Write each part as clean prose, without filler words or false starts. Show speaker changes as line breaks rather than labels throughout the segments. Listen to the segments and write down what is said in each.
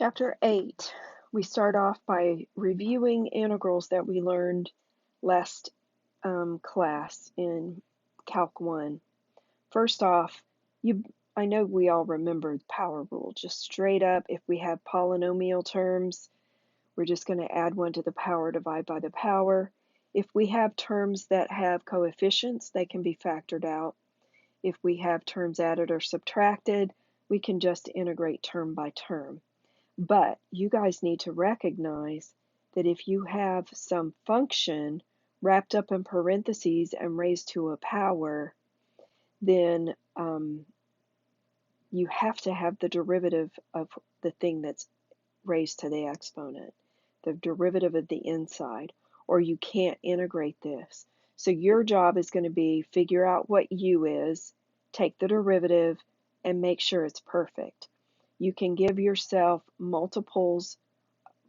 Chapter 8, we start off by reviewing integrals that we learned last class in Calc 1. First off, I know we all remember the power rule. Just straight up, if we have polynomial terms, we're just going to add 1 to the power, divide by the power. If we have terms that have coefficients, they can be factored out. If we have terms added or subtracted, we can just integrate term by term. But you guys need to recognize that if you have some function wrapped up in parentheses and raised to a power, then you have to have the derivative of the thing that's raised to the exponent, the derivative of the inside, or you can't integrate this. So your job is going to be figure out what u is, take the derivative, and make sure it's perfect. You can give yourself multiples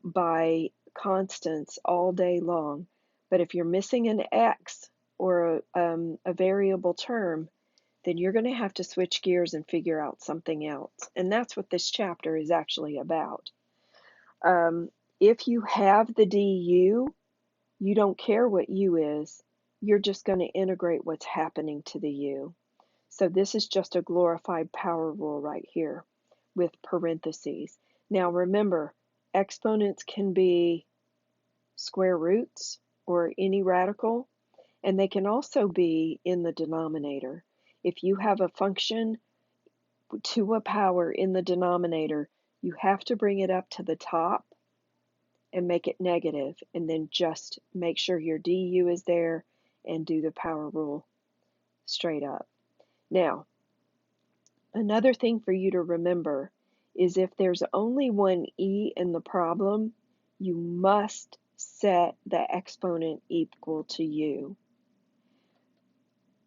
by constants all day long, but if you're missing an x or a variable term, then you're going to have to switch gears and figure out something else. And that's what this chapter is actually about. If you have the du, you don't care what u is. You're just going to integrate what's happening to the u. So this is just a glorified power rule right here with parentheses. Now remember, exponents can be square roots or any radical, and they can also be in the denominator. If you have a function to a power in the denominator, you have to bring it up to the top and make it negative, and then just make sure your du is there and do the power rule straight up. Now, another thing for you to remember is if there's only one e in the problem, you must set the exponent equal to u.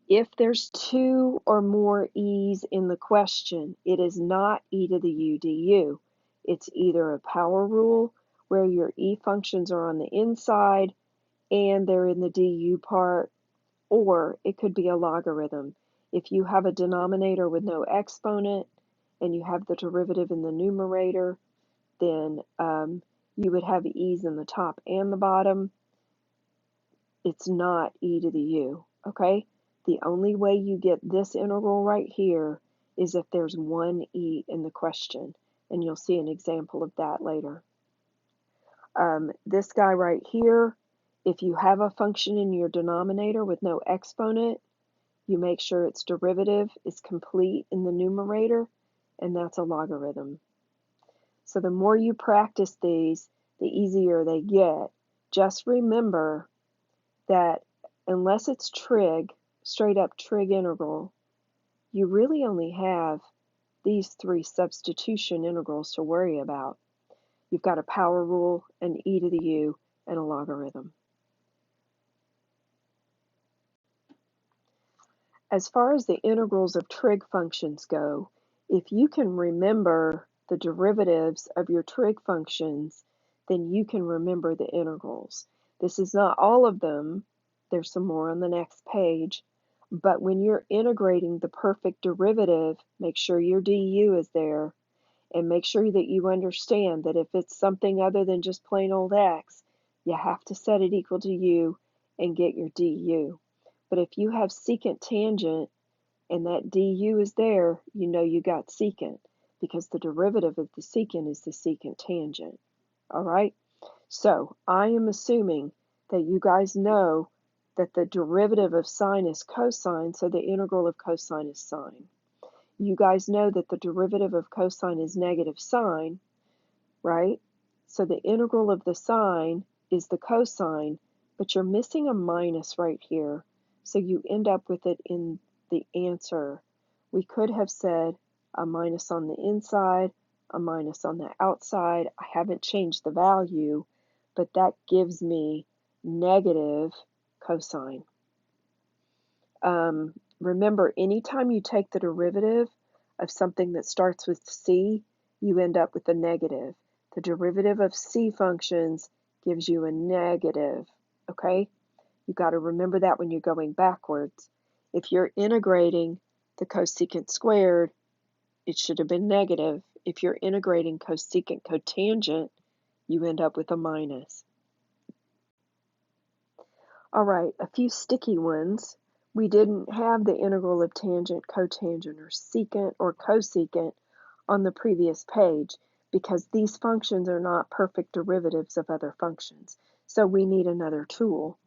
If there's 2 or more e's in the question, it is not e to the u du. It's either a power rule where your e functions are on the inside and they're in the du part, or it could be a logarithm. If you have a denominator with no exponent and you have the derivative in the numerator, then you would have e's in the top and the bottom. It's not e to the u, okay? The only way you get this integral right here is if there's one e in the question, and you'll see an example of that later. This guy right here, if you have a function in your denominator with no exponent, you make sure its derivative is complete in the numerator, and that's a logarithm. So the more you practice these, the easier they get. Just remember that unless it's trig, straight up trig integral, you really only have these 3 substitution integrals to worry about. You've got a power rule, an e to the u, and a logarithm. As far as the integrals of trig functions go, if you can remember the derivatives of your trig functions, then you can remember the integrals. This is not all of them. There's some more on the next page. But when you're integrating the perfect derivative, make sure your du is there, and make sure that you understand that if it's something other than just plain old x, you have to set it equal to u and get your du. But if you have secant tangent and that du is there, you know you got secant, because the derivative of the secant is the secant tangent. All right? So I am assuming that you guys know that the derivative of sine is cosine, so the integral of cosine is sine. You guys know that the derivative of cosine is negative sine, right? So the integral of the sine is the cosine, but you're missing a minus right here, so you end up with it in the answer. We could have said a minus on the inside, a minus on the outside. I haven't changed the value, but that gives me negative cosine. Remember, anytime you take the derivative of something that starts with c, you end up with a negative. The derivative of c functions gives you a negative, okay? You got to remember that when you're going backwards. If you're integrating the cosecant squared, it should have been negative. if you're integrating cosecant cotangent, you end up with a minus. All right, a few sticky ones. We didn't have the integral of tangent, cotangent, or secant or cosecant on the previous page because these functions are not perfect derivatives of other functions. So we need another tool.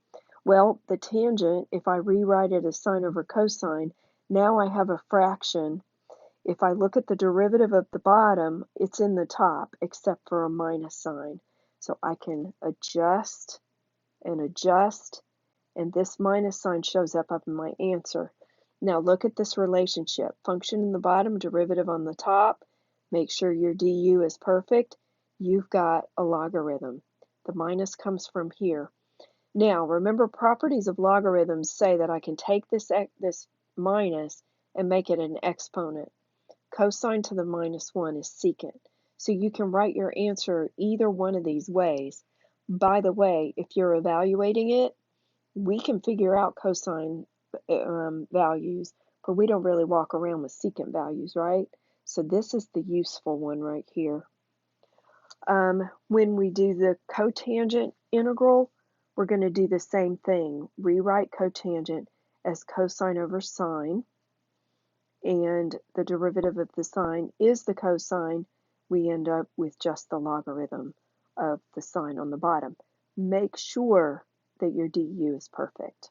Well, the tangent, if I rewrite it as sine over cosine, now I have a fraction. If I look at the derivative of the bottom, it's in the top, except for a minus sign. So I can adjust, and this minus sign shows up in my answer. Now look at this relationship. Function in the bottom, derivative on the top. Make sure your du is perfect. You've got a logarithm. The minus comes from here. Now, remember, properties of logarithms say that I can take this minus and make it an exponent. Cosine to the minus 1 is secant. So you can write your answer either one of these ways. By the way, if you're evaluating it, we can figure out cosine values, but we don't really walk around with secant values, right? So this is the useful one right here. When we do the cotangent integral, we're going to do the same thing. Rewrite cotangent as cosine over sine, and the derivative of the sine is the cosine. We end up with just the logarithm of the sine on the bottom. Make sure that your du is perfect.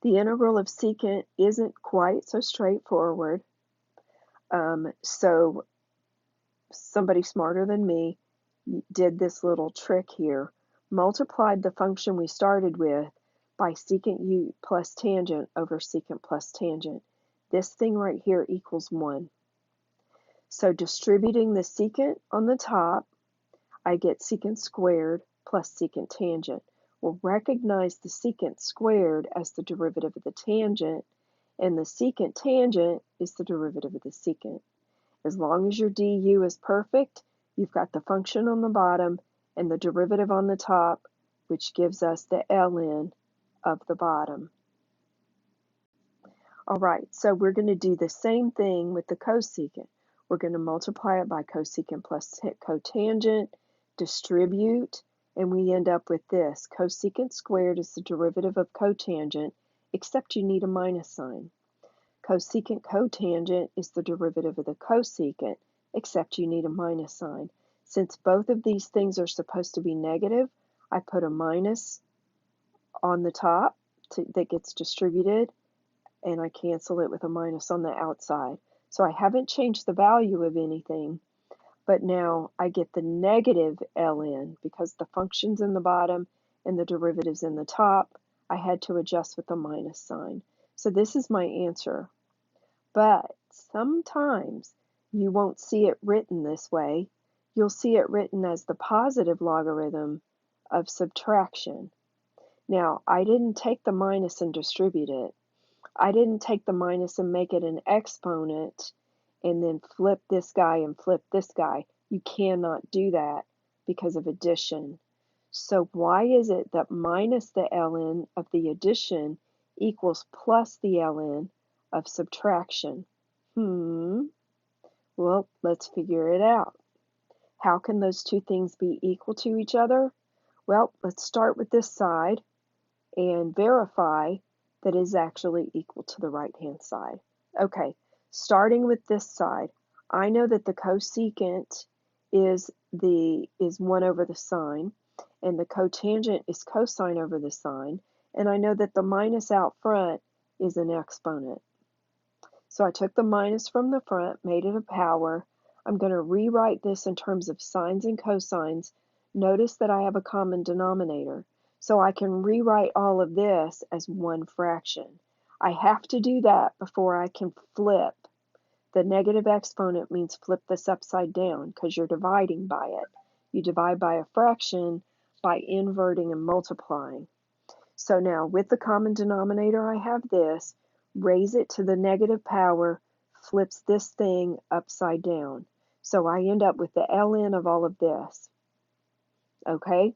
The integral of secant isn't quite so straightforward. So somebody smarter than me did this little trick here, multiplied the function we started with by secant u plus tangent over secant plus tangent. This thing right here equals 1. So distributing the secant on the top, I get secant squared plus secant tangent. We'll recognize the secant squared as the derivative of the tangent, and the secant tangent is the derivative of the secant. As long as your du is perfect, you've got the function on the bottom and the derivative on the top, which gives us the ln of the bottom. All right, so we're going to do the same thing with the cosecant. We're going to multiply it by cosecant plus cotangent, distribute, and we end up with this. Cosecant squared is the derivative of cotangent, except you need a minus sign. Cosecant cotangent is the derivative of the cosecant, except you need a minus sign. Since both of these things are supposed to be negative, I put a minus on the top that gets distributed, and I cancel it with a minus on the outside. So I haven't changed the value of anything, but now I get the negative ln because the function's in the bottom and the derivative's in the top. I had to adjust with a minus sign. So this is my answer. But sometimes you won't see it written this way. You'll see it written as the positive logarithm of subtraction. Now, I didn't take the minus and distribute it. I didn't take the minus and make it an exponent and then flip this guy and flip this guy. You cannot do that because of addition. So why is it that minus the ln of the addition equals plus the ln of subtraction? Well, let's figure it out. How can those two things be equal to each other? Well, let's start with this side and verify that is actually equal to the right-hand side. Okay, starting with this side, I know that the cosecant is 1 over the sine, and the cotangent is cosine over the sine, and I know that the minus out front is an exponent. So I took the minus from the front, made it a power. I'm going to rewrite this in terms of sines and cosines. Notice that I have a common denominator. So I can rewrite all of this as one fraction. I have to do that before I can flip. The negative exponent means flip this upside down because you're dividing by it. You divide by a fraction by inverting and multiplying. So now with the common denominator, I have this. Raise it to the negative power, flips this thing upside down. So I end up with the ln of all of this. Okay?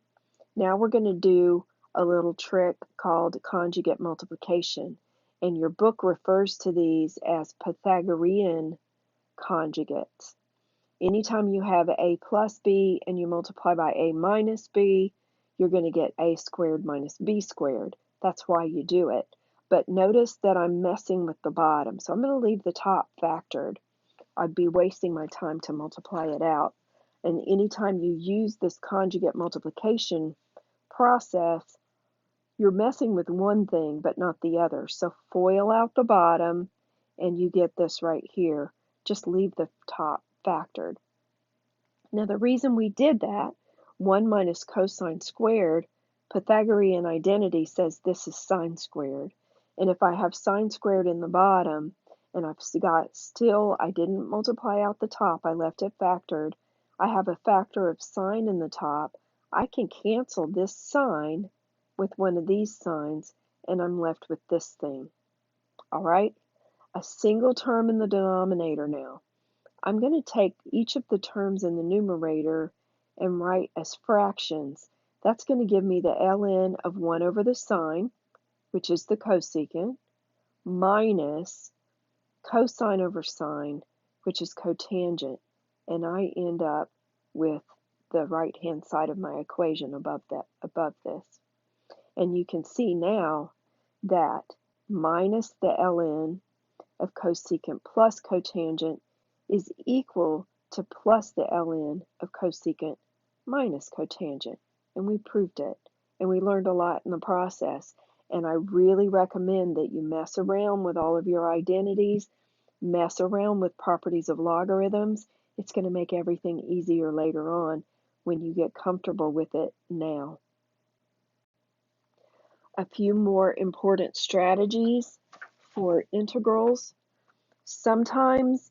Now we're going to do a little trick called conjugate multiplication. And your book refers to these as Pythagorean conjugates. Anytime you have a plus b and you multiply by a minus b, you're going to get a squared minus b squared. That's why you do it. But notice that I'm messing with the bottom, so I'm going to leave the top factored. I'd be wasting my time to multiply it out. And anytime you use this conjugate multiplication process, you're messing with one thing but not the other. So FOIL out the bottom and you get this right here. Just leave the top factored. Now the reason we did that, 1 minus cosine squared, Pythagorean identity says this is sine squared. And if I have sine squared in the bottom, and I've got still, I didn't multiply out the top, I left it factored, I have a factor of sine in the top, I can cancel this sine with one of these signs, and I'm left with this thing. All right? A single term in the denominator now. I'm going to take each of the terms in the numerator and write as fractions. That's going to give me the ln of 1 over the sine, which is the cosecant, minus cosine over sine, which is cotangent. And I end up with the right-hand side of my equation above this. And you can see now that minus the ln of cosecant plus cotangent is equal to plus the ln of cosecant minus cotangent. And we proved it. And we learned a lot in the process. And I really recommend that you mess around with all of your identities, mess around with properties of logarithms. It's going to make everything easier later on when you get comfortable with it now. A few more important strategies for integrals. Sometimes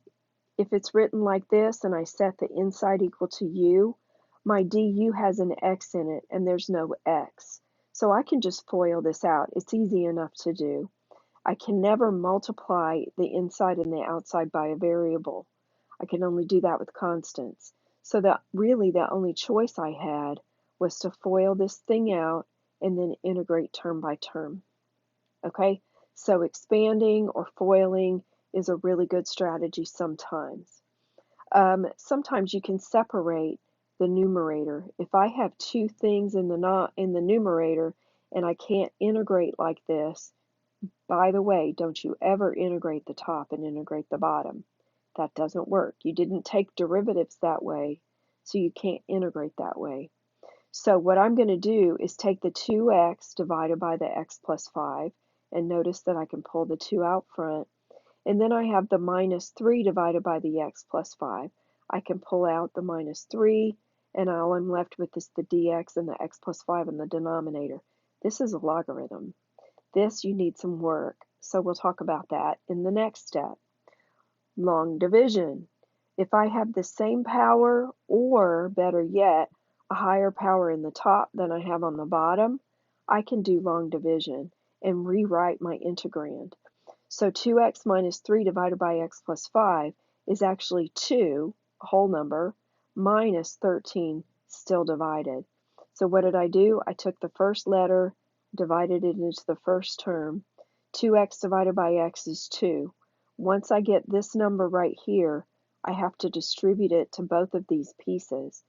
if it's written like this and I set the inside equal to u, my du has an x in it and there's no x. So I can just FOIL this out. It's easy enough to do. I can never multiply the inside and the outside by a variable. I can only do that with constants. So that really the only choice I had was to FOIL this thing out and then integrate term by term. Okay, so expanding or foiling is a really good strategy sometimes. Sometimes you can separate the numerator. If I have two things in the numerator and I can't integrate like this, by the way, don't you ever integrate the top and integrate the bottom. That doesn't work. You didn't take derivatives that way, so you can't integrate that way. So what I'm going to do is take the 2x divided by the x plus 5, and notice that I can pull the 2 out front. And then I have the minus 3 divided by the x plus 5. I can pull out the minus 3, and all I'm left with is the dx and the x plus 5 in the denominator. This is a logarithm. This you need some work, so we'll talk about that in the next step. Long division. If I have the same power, or better yet, a higher power in the top than I have on the bottom, I can do long division and rewrite my integrand. So 2x minus 3 divided by x plus 5 is actually 2, a whole number, minus 13 still divided. So what did I do? I took the first letter, divided it into the first term. 2x divided by x is 2. Once I get this number right here, I have to distribute it to both of these pieces.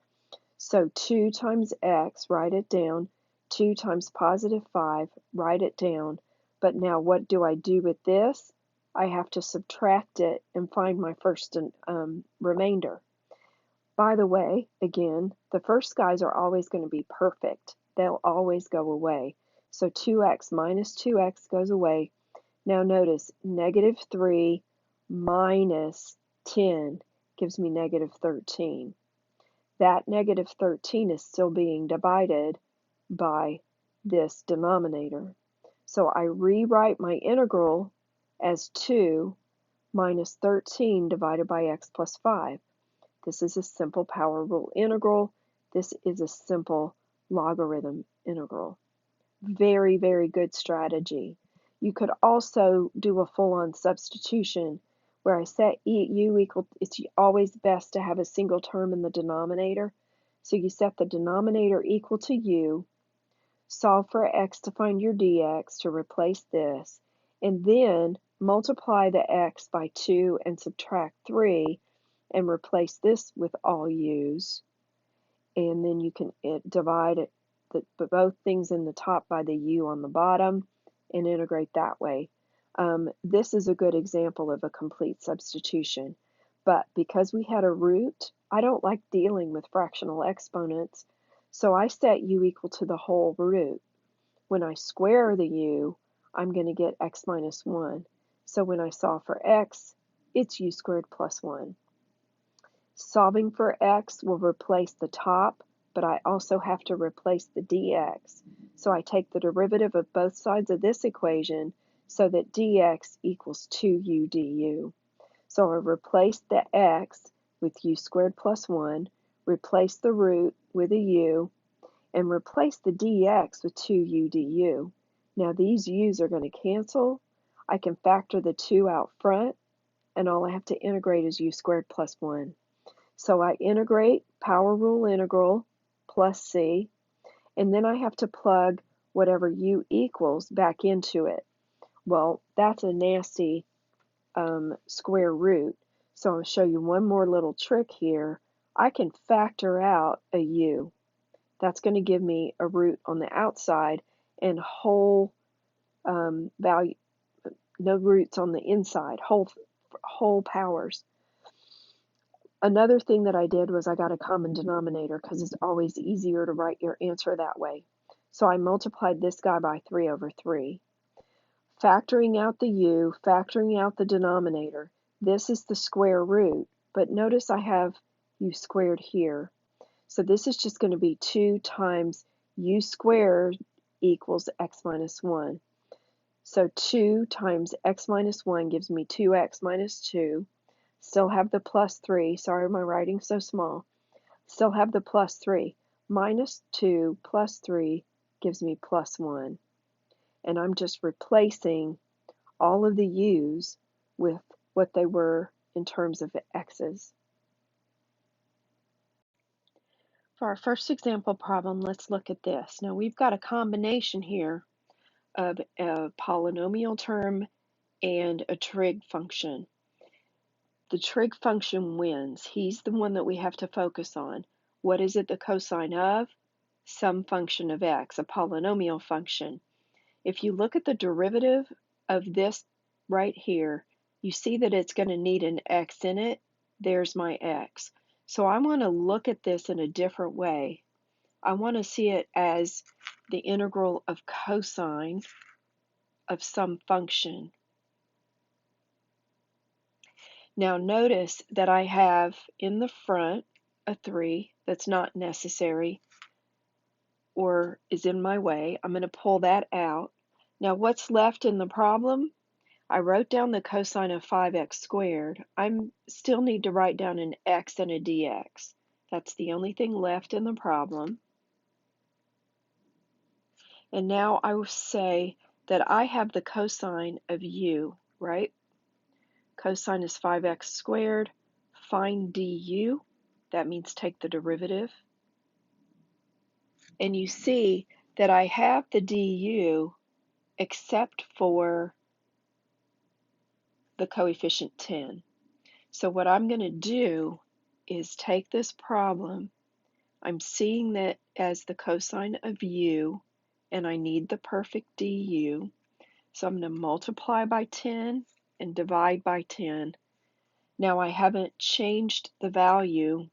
So 2 times x, write it down. 2 times positive 5, write it down. But now what do I do with this? I have to subtract it and find my first remainder. By the way, again, the first guys are always going to be perfect. They'll always go away. So 2x minus 2x goes away. Now notice, negative 3 minus 10 gives me negative 13. That negative 13 is still being divided by this denominator. So I rewrite my integral as 2 minus 13 divided by x plus 5. This is a simple power rule integral. This is a simple logarithm integral. Very, very good strategy. You could also do a full-on substitution where I set u equal, it's always best to have a single term in the denominator. So you set the denominator equal to u, solve for x to find your dx to replace this, and then multiply the x by 2 and subtract 3, and replace this with all u's, and then you can divide both things in the top by the u on the bottom and integrate that way. This is a good example of a complete substitution, but because we had a root, I don't like dealing with fractional exponents, so I set u equal to the whole root. When I square the u, I'm going to get x minus 1. So when I solve for x, it's u squared plus 1. Solving for x will replace the top, but I also have to replace the dx. So I take the derivative of both sides of this equation so that dx equals 2u du. So I replace the x with u squared plus 1, replace the root with a u, and replace the dx with 2u du. Now these u's are going to cancel. I can factor the 2 out front, and all I have to integrate is u squared plus 1. So I integrate power rule integral plus c, and then I have to plug whatever u equals back into it. Well, that's a nasty square root, so I'll show you one more little trick here. I can factor out a u. That's going to give me a root on the outside and whole value, no roots on the inside, whole powers. Another thing that I did was I got a common denominator because it's always easier to write your answer that way. So I multiplied this guy by 3 over 3. Factoring out the u, factoring out the denominator, this is the square root, but notice I have u squared here. So this is just going to be 2 times u squared equals x minus 1. So 2 times x minus 1 gives me 2x minus 2. Still have the plus 3. Sorry, my writing's so small. Still have the plus 3. Minus 2 plus 3 gives me plus 1. And I'm just replacing all of the u's with what they were in terms of x's. For our first example problem, let's look at this. Now we've got a combination here of a polynomial term and a trig function. The trig function wins. He's the one that we have to focus on. What is it the cosine of? Some function of x, a polynomial function. If you look at the derivative of this right here, you see that it's going to need an x in it. There's my x. So I want to look at this in a different way. I want to see it as the integral of cosine of some function. Now notice that I have in the front a 3 that's not necessary or is in my way. I'm going to pull that out. Now what's left in the problem? I wrote down the cosine of 5x squared. I still need to write down an x and a dx. That's the only thing left in the problem. And now I will say that I have the cosine of u, right? Cosine is 5x squared. Find du. That means take the derivative. And you see that I have the du except for the coefficient 10. So what I'm going to do is take this problem. I'm seeing that as the cosine of u, and I need the perfect du. So I'm going to multiply by 10 and divide by 10. Now I haven't changed the value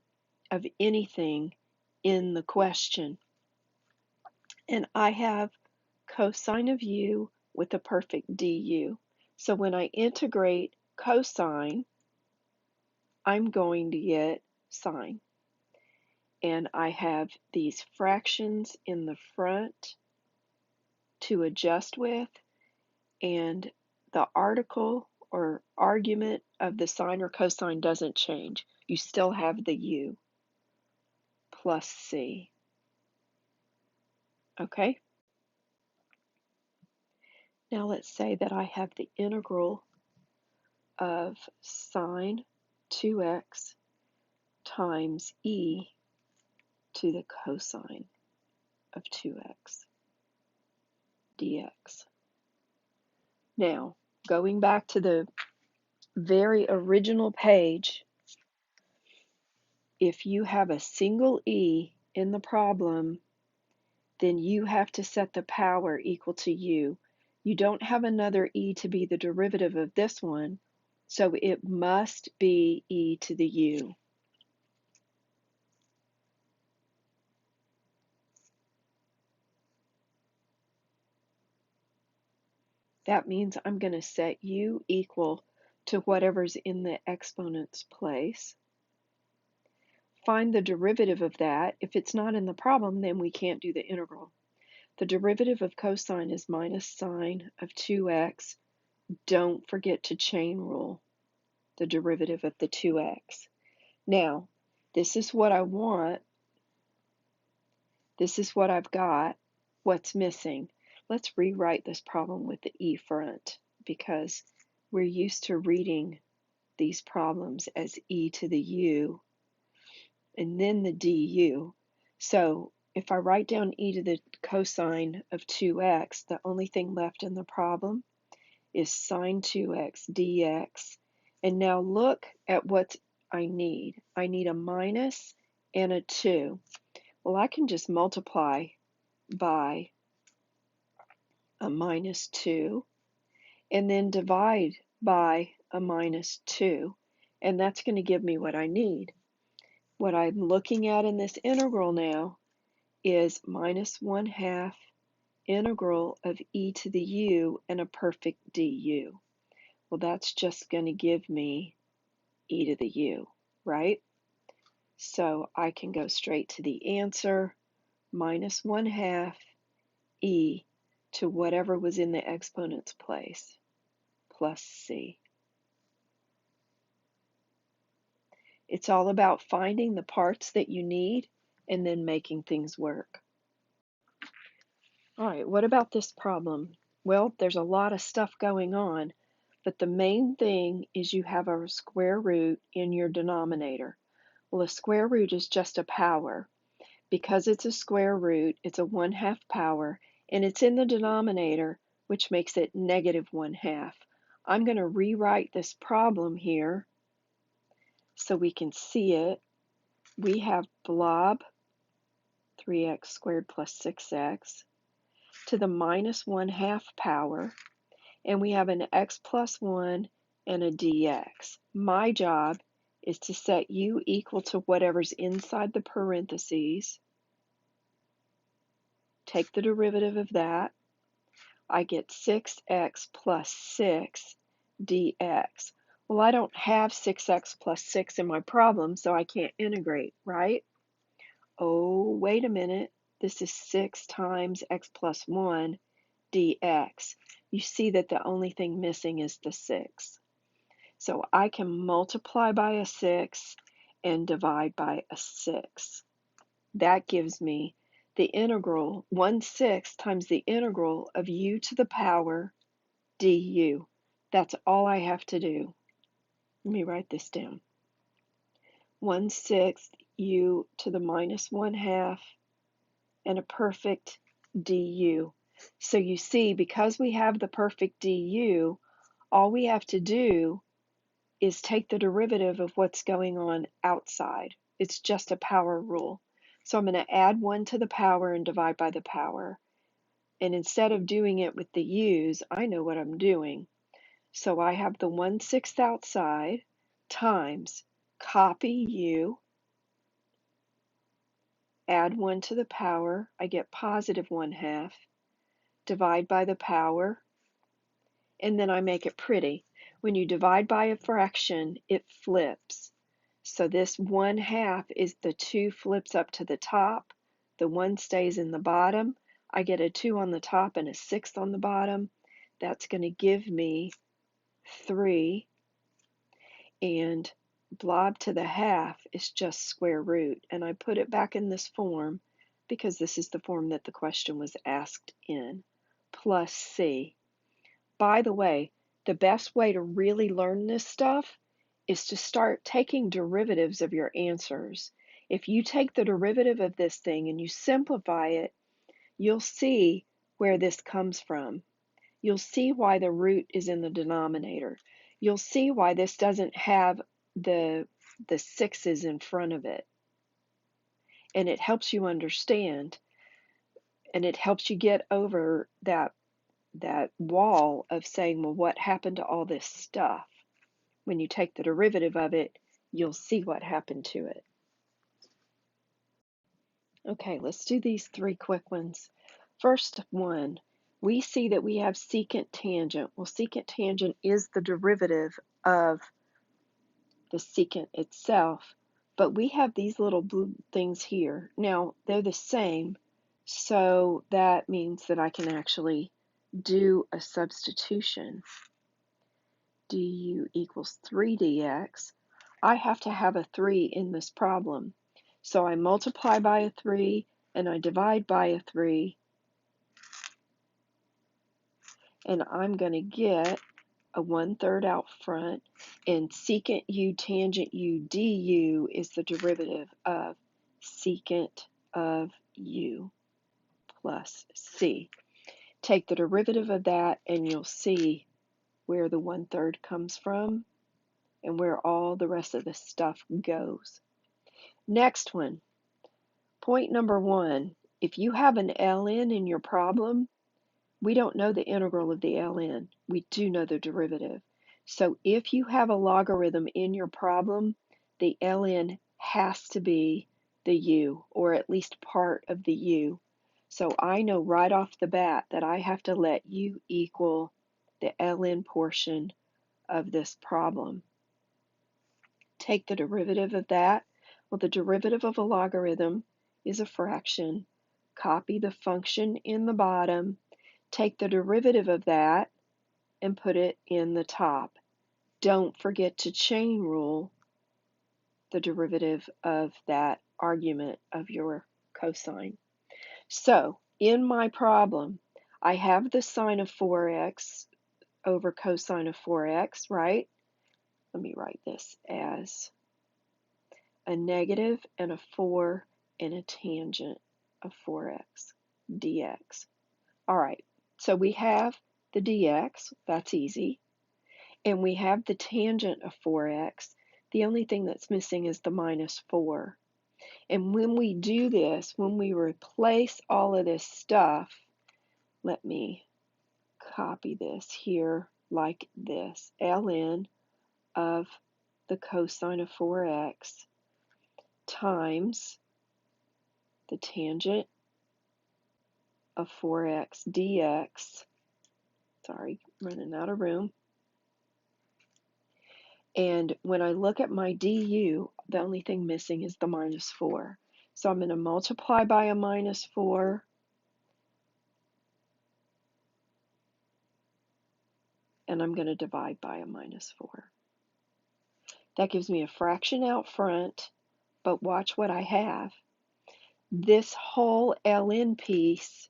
of anything in the question. And I have cosine of u with a perfect du. So when I integrate cosine, I'm going to get sine. And I have these fractions in the front to adjust with, and the article or argument of the sine or cosine doesn't change. You still have the u plus c. Okay? Now let's say that I have the integral of sine 2x times e to the cosine of 2x dx. Now, going back to the very original page, if you have a single e in the problem, then you have to set the power equal to u. You don't have another e to be the derivative of this one, so it must be e to the u. That means I'm going to set u equal to whatever's in the exponent's place. Find the derivative of that. If it's not in the problem, then we can't do the integral. The derivative of cosine is minus sine of 2x. Don't forget to chain rule the derivative of the 2x. Now, this is what I want. This is what I've got. What's missing? Let's rewrite this problem with the e front because we're used to reading these problems as e to the u and then the du. So if I write down e to the cosine of 2x, the only thing left in the problem is sine 2x dx. And now look at what I need. I need a minus and a 2. Well, I can just multiply by a minus 2 and then divide by a minus 2. And that's going to give me what I need. What I'm looking at in this integral now is minus 1/2 integral of e to the u and a perfect du. Well, that's just going to give me e to the u, right? So I can go straight to the answer, minus 1/2 e to whatever was in the exponent's place, plus c. It's all about finding the parts that you need and then making things work. All right, what about this problem? Well, there's a lot of stuff going on, but the main thing is you have a square root in your denominator. Well, a square root is just a power. Because it's a square root, it's a 1/2 power, and it's in the denominator, which makes it negative 1/2. I'm going to rewrite this problem here so we can see it. We have blob 3x squared plus 6x to the minus 1/2 power, and we have an x plus 1 and a dx. My job is to set u equal to whatever's inside the parentheses. Take the derivative of that. I get 6x plus 6 dx. Well, I don't have 6x plus 6 in my problem, so I can't integrate, right? Oh, wait a minute. This is 6 times x plus 1 dx. You see that the only thing missing is the 6. So I can multiply by a 6 and divide by a 6. That gives me the integral, 1/6 times the integral of u to the power du. That's all I have to do. Let me write this down. 1/6 u to the minus 1/2 and a perfect du. So you see, because we have the perfect du, all we have to do is take the derivative of what's going on outside. It's just a power rule. So I'm going to add 1 to the power and divide by the power. And instead of doing it with the u's, I know what I'm doing. So I have the 1/6 outside times copy u, add 1 to the power, I get positive 1/2, divide by the power, and then I make it pretty. When you divide by a fraction, it flips. So this 1/2 is the 2 flips up to the top, the 1 stays in the bottom. I get a 2 on the top and a 6 on the bottom. That's going to give me 3, and blob to the half is just square root, and I put it back in this form because this is the form that the question was asked in, plus c. By the way, the best way to really learn this stuff is to start taking derivatives of your answers. If you take the derivative of this thing and you simplify it, you'll see where this comes from. You'll see why the root is in the denominator. You'll see why this doesn't have the 6's in front of it. and it helps you understand, and it helps you get over that wall of saying, well, what happened to all this stuff? When you take the derivative of it, you'll see what happened to it. Okay, let's do these three quick ones. First one, we see that we have secant tangent. Well, secant tangent is the derivative of the secant itself, but we have these little blue things here. Now, they're the same, so that means that I can actually do a substitution. du equals 3dx. I have to have a 3 in this problem. So I multiply by a 3 and I divide by a 3, and I'm going to get a 1/3 out front, and secant u tangent u du is the derivative of secant of u plus c. Take the derivative of that and you'll see where the 1/3 comes from and where all the rest of the stuff goes. Next one, point number 1, if you have an ln in your problem, we don't know the integral of the ln. We do know the derivative. So if you have a logarithm in your problem, the ln has to be the u, or at least part of the u. So I know right off the bat that I have to let u equal the ln portion of this problem. Take the derivative of that. Well, the derivative of a logarithm is a fraction. Copy the function in the bottom, take the derivative of that, and put it in the top. Don't forget to chain rule the derivative of that argument of your cosine. So, in my problem, I have the sine of 4x over cosine of 4x, right? Let me write this as a negative and a 4 and a tangent of 4x dx. All right, so we have the dx, that's easy, and we have the tangent of 4x. The only thing that's missing is the minus 4. And when we do this, when we replace all of this stuff, let me copy this here like this. ln of the cosine of 4x times the tangent of 4x dx. Sorry, running out of room. And when I look at my du, the only thing missing is the minus 4. So I'm going to multiply by a minus 4, and I'm going to divide by a minus 4. That gives me a fraction out front, but watch what I have. This whole ln piece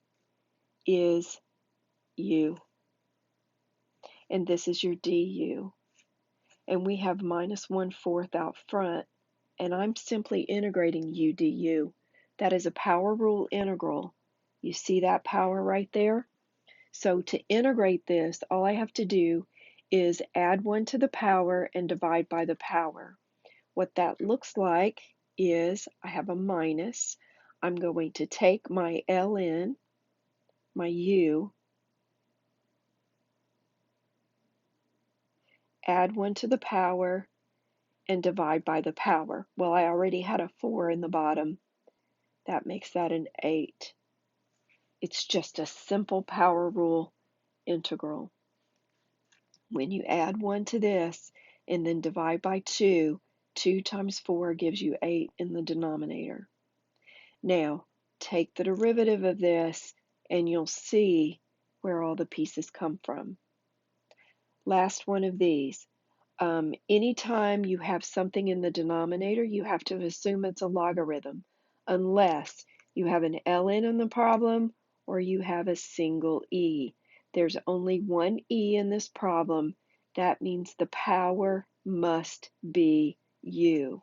is u, and this is your du. And we have minus 1/4 out front, and I'm simply integrating u du. That is a power rule integral. You see that power right there? So to integrate this, all I have to do is add 1 to the power and divide by the power. What that looks like is I have a minus. I'm going to take my ln, my u, add 1 to the power, and divide by the power. Well, I already had a 4 in the bottom. That makes that an 8. It's just a simple power rule integral. When you add 1 to this and then divide by 2, 2 times 4 gives you 8 in the denominator. Now, take the derivative of this and you'll see where all the pieces come from. Last one of these. Anytime you have something in the denominator, you have to assume it's a logarithm, unless you have an ln in the problem or you have a single e. There's only one e in this problem. That means the power must be u.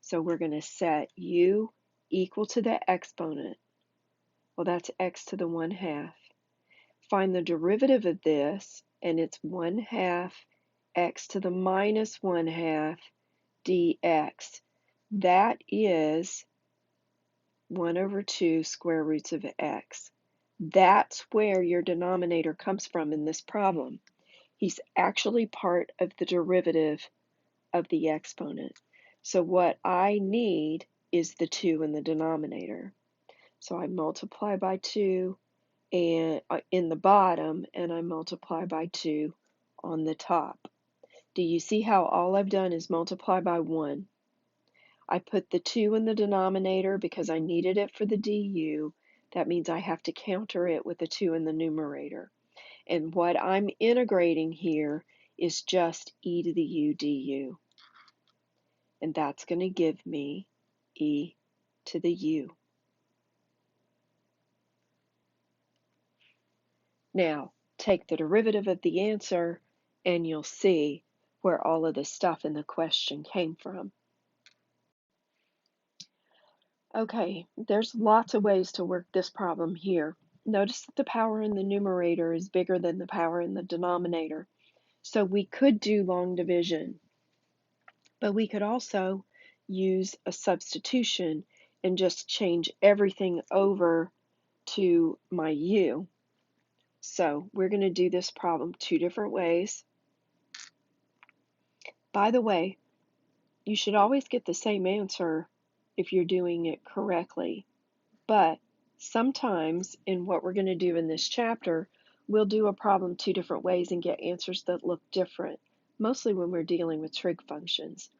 So we're going to set u equal to the exponent. Well, that's x to the 1/2. Find the derivative of this, and it's 1/2 x to the minus 1/2 dx. That is 1 over 2 square roots of x. That's where your denominator comes from in this problem. He's actually part of the derivative of the exponent. So what I need is the 2 in the denominator. So I multiply by 2 and in the bottom, and I multiply by 2 on the top. Do you see how all I've done is multiply by 1? I put the 2 in the denominator because I needed it for the du. That means I have to counter it with the 2 in the numerator. And what I'm integrating here is just e to the u du. And that's going to give me e to the u. Now, take the derivative of the answer, and you'll see where all of the stuff in the question came from. Okay, there's lots of ways to work this problem here. Notice that the power in the numerator is bigger than the power in the denominator. So we could do long division, but we could also use a substitution and just change everything over to my u. So we're going to do this problem 2 different ways. By the way, you should always get the same answer if you're doing it correctly. But sometimes in what we're going to do in this chapter, we'll do a problem 2 different ways and get answers that look different, mostly when we're dealing with trig functions.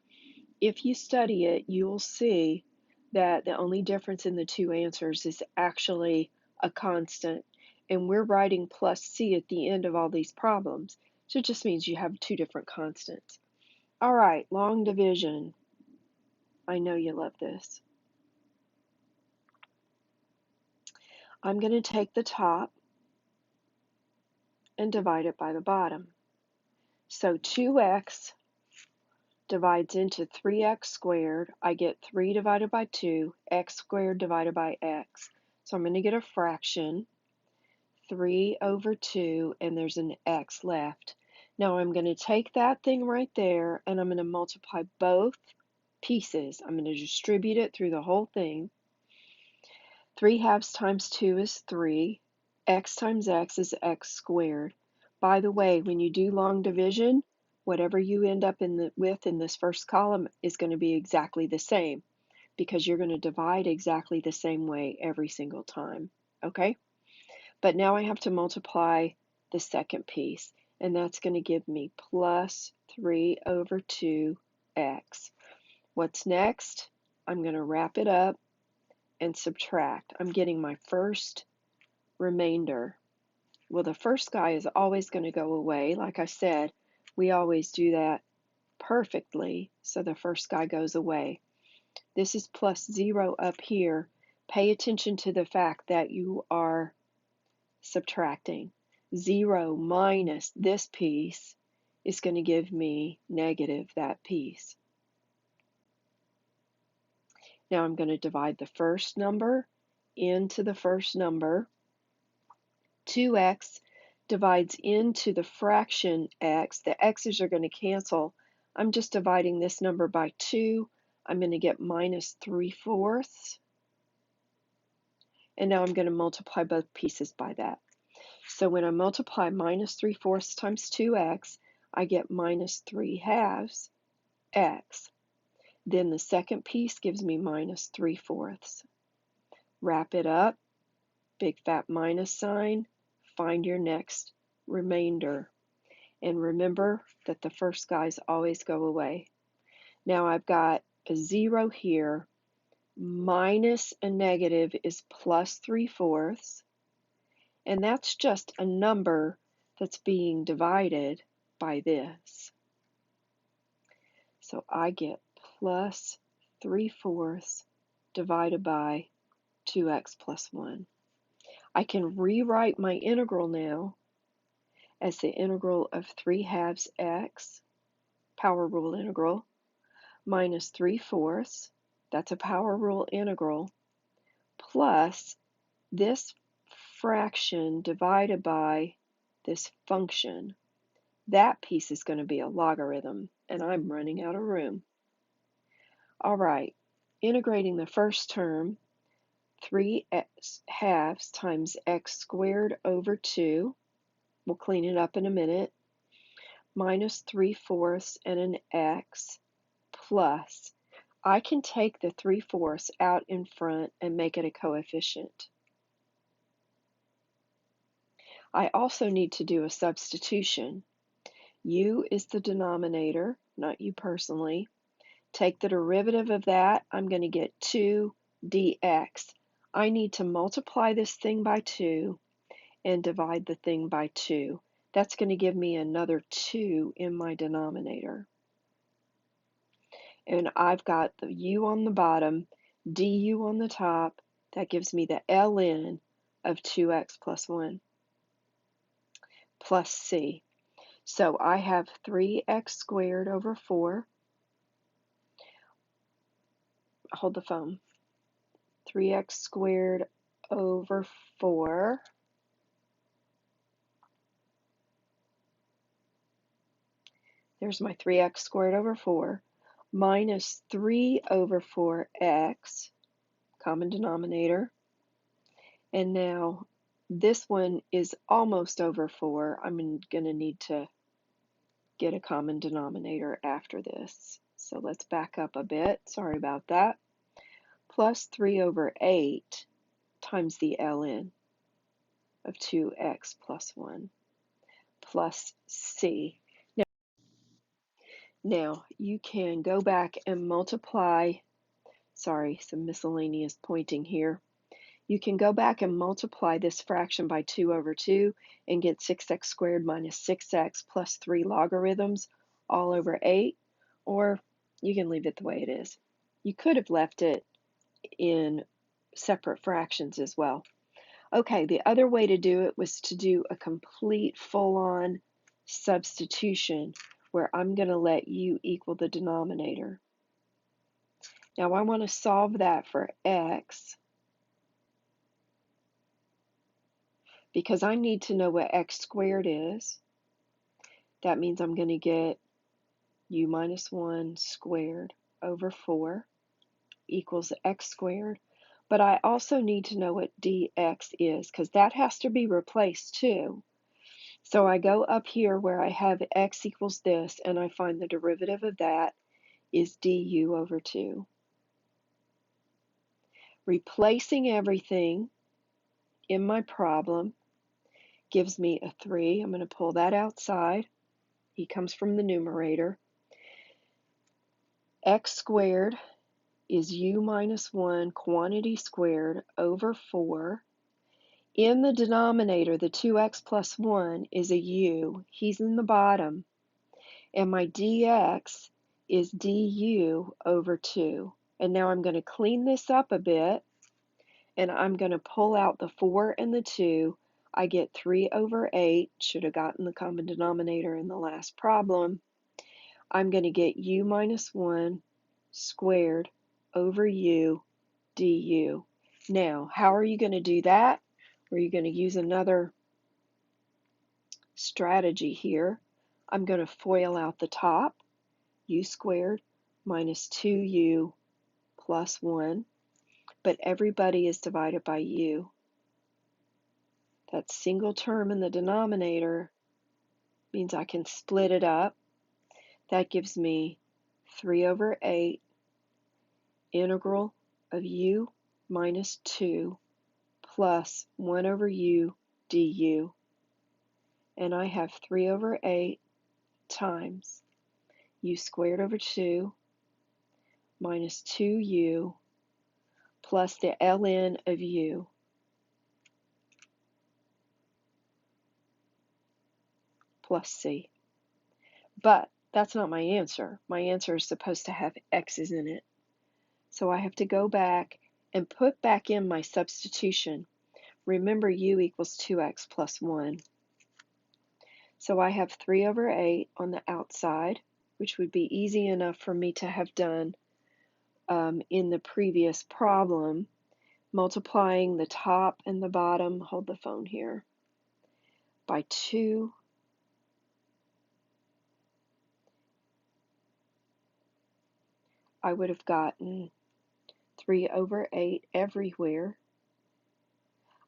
If you study it, you will see that the only difference in the 2 answers is actually a constant. And we're writing plus c at the end of all these problems. So it just means you have 2 different constants. All right, long division. I know you love this. I'm going to take the top and divide it by the bottom. So 2x divides into 3x squared. I get 3 divided by 2, x squared divided by x. So I'm going to get a fraction, 3 over 2, and there's an x left. Now I'm going to take that thing right there, and I'm going to multiply both pieces. I'm going to distribute it through the whole thing. 3 halves times 2 is 3. X times x is x squared. By the way, when you do long division, whatever you end up with in this first column is going to be exactly the same because you're going to divide exactly the same way every single time. Okay? But now I have to multiply the second piece, and that's going to give me plus 3 over 2x. What's next? I'm going to wrap it up and subtract. I'm getting my first remainder. Well, the first guy is always going to go away. Like I said, we always do that perfectly, so the first guy goes away. This is plus 0 up here. Pay attention to the fact that you are subtracting. 0 minus this piece is going to give me negative that piece. Now I'm going to divide the first number into the first number. 2x divides into the fraction x. The x's are going to cancel. I'm just dividing this number by 2. I'm going to get minus 3/4. And now I'm going to multiply both pieces by that. So when I multiply minus 3/4 times 2x, I get minus 3/2 x. Then the second piece gives me minus 3/4. Wrap it up, big fat minus sign, find your next remainder. And remember that the first guys always go away. Now I've got a 0 here, minus a negative is plus 3/4, and that's just a number that's being divided by this. So I get plus 3/4 divided by 2x plus 1. I can rewrite my integral now as the integral of 3/2 x, power rule integral, minus 3/4, that's a power rule integral, plus this fraction divided by this function. That piece is going to be a logarithm, and I'm running out of room. All right, integrating the first term, 3x times x squared over 2, we'll clean it up in a minute, minus 3/4 and an x, plus, I can take the 3/4 out in front and make it a coefficient. I also need to do a substitution. U is the denominator, not you personally. Take the derivative of that, I'm going to get 2 dx. I need to multiply this thing by 2 and divide the thing by 2. That's going to give me another 2 in my denominator. And I've got the u on the bottom, du on the top. That gives me the ln of 2x plus 1 plus c. So I have 3x squared over 4. Hold the phone. 3x squared over 4 there's my 3x squared over 4 minus 3 over 4x, common denominator, and now this one is almost over 4. I'm going to need to get a common denominator after this. So let's back up a bit, sorry about that, plus 3 over 8 times the ln of 2x plus 1 plus c. Now you can go back and multiply, sorry, some miscellaneous pointing here. You can go back and multiply this fraction by 2 over 2 and get 6x squared minus 6x plus 3 logarithms all over 8, or you can leave it the way it is. You could have left it in separate fractions as well. Okay, the other way to do it was to do a complete full-on substitution where I'm going to let u equal the denominator. Now I want to solve that for x because I need to know what x squared is. That means I'm going to get u minus 1 squared over 4 equals x squared. But I also need to know what dx is because that has to be replaced too. So I go up here where I have x equals this, and I find the derivative of that is du over 2. Replacing everything in my problem gives me a 3. I'm going to pull that outside. He comes from the numerator. X squared is u minus 1 quantity squared over 4. In the denominator, the 2x plus 1 is a u. He's in the bottom. And my dx is du over 2. And now I'm going to clean this up a bit, and I'm going to pull out the 4 and the 2. I get 3 over 8. Should have gotten the common denominator in the last problem. I'm going to get u minus 1 squared over u du. Now, how are you going to do that? Are you going to use another strategy here? I'm going to FOIL out the top, u squared minus 2u plus 1, but everybody is divided by u. That single term in the denominator means I can split it up. That gives me 3 over 8 integral of u minus 2 plus 1 over u du. And I have 3 over 8 times u squared over 2 minus 2u plus the ln of u plus c. But that's not my answer. My answer is supposed to have x's in it. So I have to go back and put back in my substitution. Remember, u equals 2x plus 1. So I have 3 over 8 on the outside, which would be easy enough for me to have done in the previous problem, multiplying the top and the bottom, hold the phone here, by 2. I would have gotten 3 over 8 everywhere.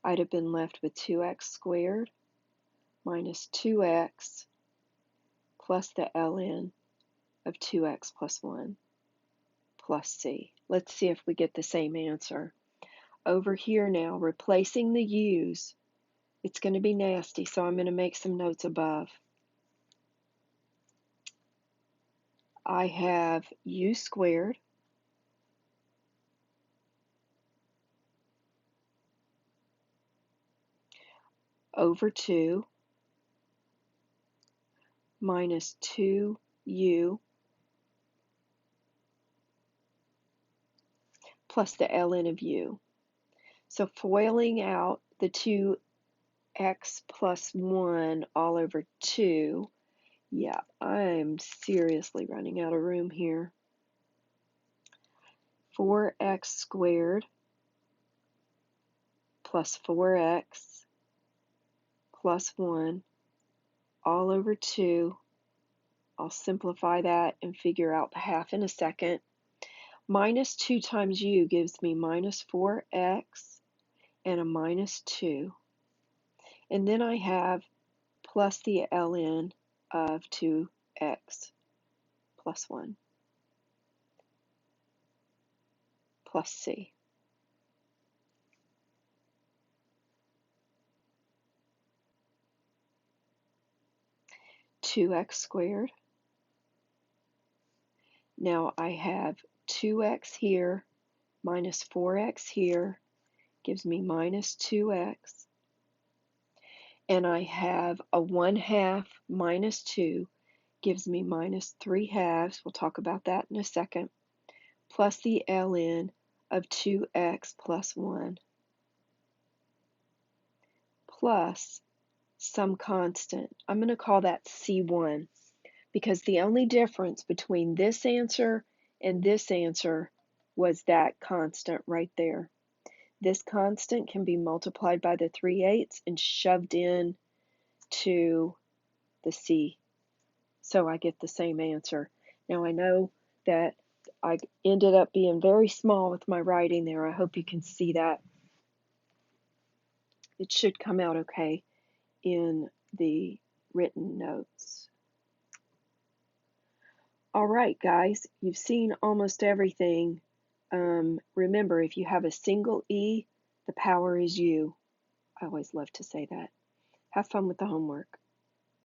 I'd have been left with 2x squared minus 2x plus the ln of 2x plus 1 plus c. Let's see if we get the same answer. Over here now, replacing the u's, it's going to be nasty, so I'm going to make some notes above. I have u squared over 2 minus 2u plus the ln of u. So foiling out the 2x plus 1 all over 2, yeah, I'm seriously running out of room here. 4x squared plus 4x plus 1 all over 2. I'll simplify that and figure out the half in a second. Minus 2 times u gives me minus 4x and a minus 2. And then I have plus the ln of 2x plus 1 plus c. Two x squared. Now I have 2x here minus 4x here gives me minus 2x. And I have a 1/2 minus 2 gives me minus 3/2. We'll talk about that in a second. Plus the ln of 2x plus 1 plus some constant. I'm going to call that C1 because the only difference between this answer and this answer was that constant right there. This constant can be multiplied by the 3/8 and shoved in to the C. So I get the same answer. Now I know that I ended up being very small with my writing there. I hope you can see that. It should come out okay in the written notes. All right, guys, you've seen almost everything. Remember, if you have a single E, the power is U. I always love to say that. Have fun with the homework.